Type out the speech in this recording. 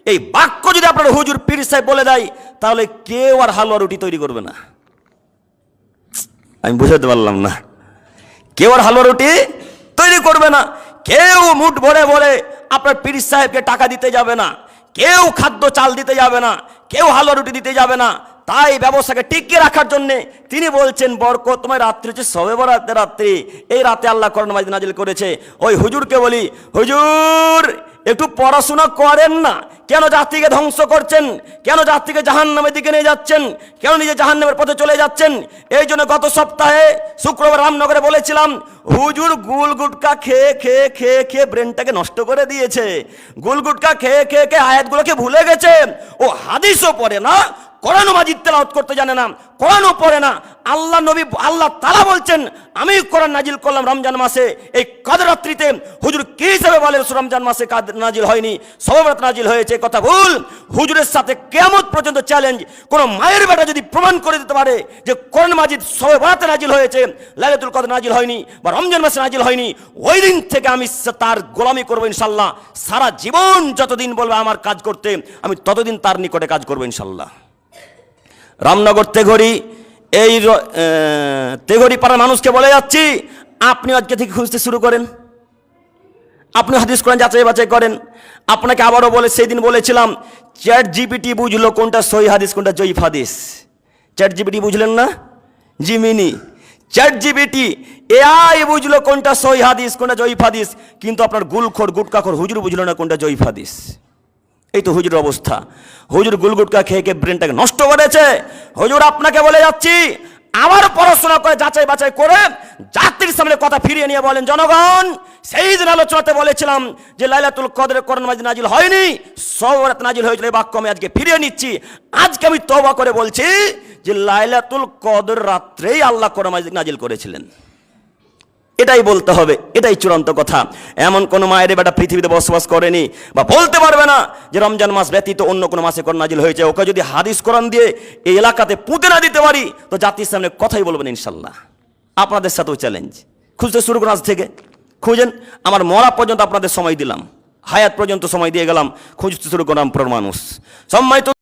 এই বাক্য যদি আপনার হুজুর পীর সাহেব বলে দেয়, তাহলে কেউ আর হালুয়া রুটি তৈরি করবে না। আমি বুঝাতে পারলাম না? কেউ আর হালুয়া রুটি তৈরি করবে না। কেউ মুঠ ভরে ভরে আপনার পীর সাহেবকে টাকা দিতে যাবে না, কেউ খাদ্য চাল দিতে যাবে না, কেউ হালুয়া রুটি দিতে যাবে না। তাই ব্যবসাকে টিকিয়ে রাখার জন্যে তিনি বলছেন, বরকতময় রাত্রি হচ্ছে শবে বরাতের রাত্রি, এই রাতে আল্লাহ কোরআন মাজিদ নাজিল করেছে। ওই হুজুরকে বলি, হুজুর একটু পড়াশোনা করেন না, কেন জাতিকে ধ্বংস করছেন, কেন জাতিকে জাহান্নামের দিকে নিয়ে যাচ্ছেন, কেন নিজে জাহান্নামের পথে চলে যাচ্ছেন? এই জন্য গত সপ্তাহে শুক্রবার রামনগরে বলেছিলাম, হুজুর গুল গুটকা খেয়ে খেয়ে খেয়ে খেয়ে ব্রেনটাকে নষ্ট করে দিয়েছে। গুল গুটকা খেয়ে খেয়ে খেয়ে আয়াতগুলোকে ভুলে গেছে। ও হাদিসও পড়ে না, কোরআন মাজিদ তেলাওয়াত করতে জানে না, কোরআনও পড়ে না। আল্লাহ নবী, আল্লাহ তাআলা বলছেন, আমি কোরআন নাজিল করলাম রমজান মাসে, এই কদর রাত্রিতে। হুজুর কি হিসেবে বলে রমজান মাসে কদর নাজিল হয়নি, শবে বরাত নাজিল হয়েছে? কথা ভুল। হুজুরের সাথে কিয়ামত পর্যন্ত চ্যালেঞ্জ, কোন মায়ের বেটা যদি প্রমাণ করে দিতে পারে যে কোরআন মাজিদ শবে বরাতে নাজিল হয়েছে, লাইলাতুল কদর নাজিল হয়নি বা রমজান মাসে নাজিল হয়নি, ওই দিন থেকে আমি তার গোলামি করবো ইনশাল্লাহ। সারা জীবন যতদিন বলবে আমার কাজ করতে, আমি ততদিন তার নিকটে কাজ করবো ইনশাল্লাহ। রামনগর তেঘরি, এই তেঘরি পাড়ার মানুষকে বলে যাচ্ছি, আপনি আজকে থেকে খুঁজতে শুরু করেন, আপনি হাদিস কোরআন যাচাই বাছাই করেন। আপনাকে আবারও বলে, সেই দিন বলেছিলাম, চ্যাট জিপিটি বুঝলো কোনটা সহি হাদিস কোনটা জয়ীফ হাদিস। চ্যাট জিপিটি বুঝলেন না? জিমিনি চ্যাট জিপিটি এআই বুঝলো কোনটা সহি হাদিস কোনটা জয়ীফ হাদিস, কিন্তু আপনার গুলখোর গুটকাখোর হুজুর বুঝলো না কোনটা জয়ীফ হাদিস। এই তো হুজুরের অবস্থা। হুজুর গুলগুটকা খেয়ে খেয়ে ব্রেনটাকে নষ্ট করেছে। হুজুর আপনাকে বলে যাচ্ছি, আবার পড়াশোনা করে যাচাই বাছাই করে জাতির সামনে কথা ফিরিয়ে নিয়ে বলেন, জনগণ সেই দিন আলোচনাতে বলেছিলাম যে লাইলাতুল কদরে কোরআন মাজিদ নাজিল হয়নি, শবে বরাত নাজিল হয়েছিল। এই বাক্য আমি আজকে ফিরিয়ে নিচ্ছি। আজকে আমি তওবা করে বলছি যে লাইলাতুল কদর রাত্রেই আল্লাহ কোরআন মাজিদ নাজিল করেছিলেন। এটাই বলতে হবে, এটাই চূড়ান্ত কথা। এমন কোন মায়ের বেটা পৃথিবীতে বসবাস করেনি বা বলতে পারবে না যে রমজান মাস ব্যতীত অন্য কোনো মাসে কোরআন নাজিল হয়েছে। ওকে যদি হাদিস কোরআন দিয়ে এই এলাকাতে পুঁতে না দিতে পারি, তো জাতির সামনে কথাই বলবেন ইনশাল্লাহ। আপনাদের সাথেও চ্যালেঞ্জ, খুঁজতে শুরু করুন আজ থেকে। খুঁজেন, আমার মরা পর্যন্ত আপনাদের সময় দিলাম, হায়াত পর্যন্ত সময় দিয়ে গেলাম, খুঁজতে শুরু করলাম পর মানুষ। সম্মানিত